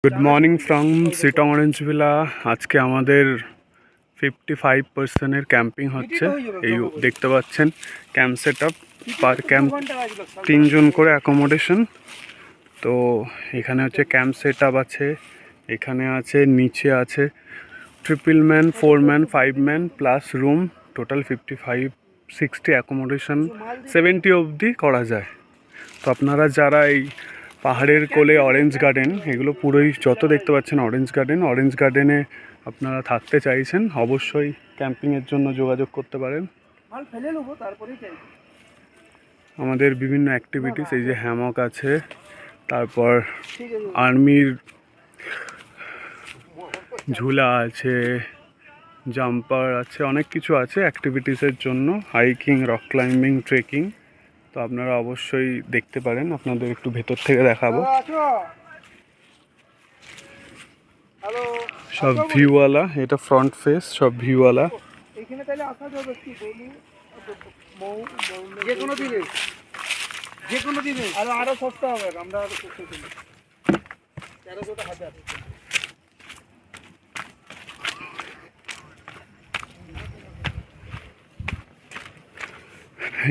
Good morning from Sittong orange villa. আজকে আমাদের 55% camping হচ্ছে। এই দেখতে পাচ্ছেন ক্যাম্প সেট আপ, পার ক্যাম্প 3 জন করে অ্যাকোমোডেশন। তো এখানে হচ্ছে ক্যাম্প সেট আপ আছে, এখানে আছে, নিচে আছে triple man, 4 man, 5 man plus room, total 55-60 accommodation, 70 অবধি করা যায়। তো আপনারা যারা এই পাহাড়ের কোলে অরেঞ্জ গার্ডেন, এগুলো পুরোই যত দেখতে পাচ্ছেন অরেঞ্জ গার্ডেনে আপনারা থাকতে চাইছেন, অবশ্যই ক্যাম্পিংয়ের জন্য যোগাযোগ করতে পারেন। আমাদের বিভিন্ন অ্যাক্টিভিটিস, এই যে হ্যামক আছে, তারপর আর্মির ঝুলা আছে, জাম্পার আছে, অনেক কিছু আছে অ্যাক্টিভিটিসের জন্য, হাইকিং, রক ক্লাইম্বিং, ট্রেকিং। তো আপনারা অবশ্যই দেখতে পারেন, আপনাদের একটু ভেতর থেকে দেখাবো। সব ভিউওয়ালা, এটা ফ্রন্ট ফেস, সব ভিউওয়ালা। আরো সস্তা হবে, আমরা আরো সস্তা দিই 1300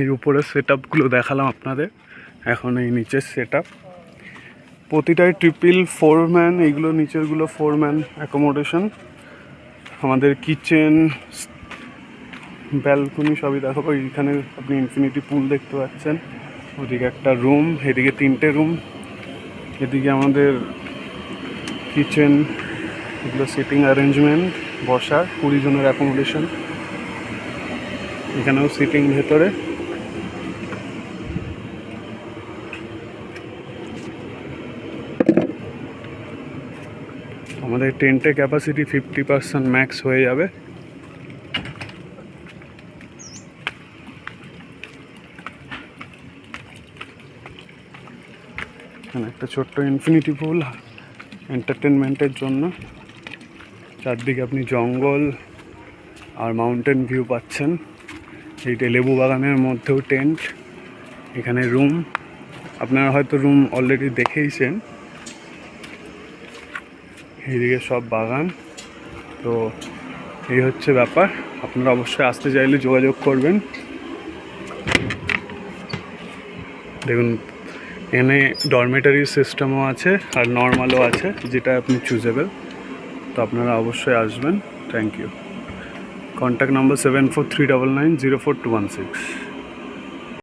এই উপরের সেট আপগুলো দেখালাম আপনাদের, এখন এই নিচের সেট আপ। প্রতিটাই ট্রিপল 4 ম্যান, এইগুলো নিচেরগুলো 4 ম্যান অ্যাকোমোডেশন। আমাদের কিচেন, ব্যালকনি সবই দেখাবো। এইখানে আপনি ইনফিনিটি পুল দেখতে পাচ্ছেন, ওদিকে একটা রুম, এদিকে 3টে রুম, এদিকে আমাদের কিচেন, এগুলো সিটিং অ্যারেঞ্জমেন্ট, বসার 20 জনের অ্যাকোমোডেশন। এখানেও সিটিং ভেতরে। আমাদের টেন্টের ক্যাপাসিটি 50% ম্যাক্স হয়ে যাবে। এখানে একটা ছোট্ট ইনফিনিটি পুল এন্টারটেনমেন্টের জন্য। চারদিকে আপনি জঙ্গল আর মাউন্টেন ভিউ পাচ্ছেন। এইটা লেবু বাগানের মধ্যেও টেন্ট, এখানে রুম, আপনারা হয়তো রুম অলরেডি দেখেইছেন। এইদিকে সব বাগান। তো এই হচ্ছে ব্যাপার, আপনারা অবশ্যই আসতে চাইলে যোগাযোগ করবেন। দেখুন এখানে ডরমেটারি সিস্টেমও আছে আর নর্মালও আছে, যেটা আপনি চুজেবেল। তো আপনারা অবশ্যই আসবেন। Thank you. Contact number 7439904216।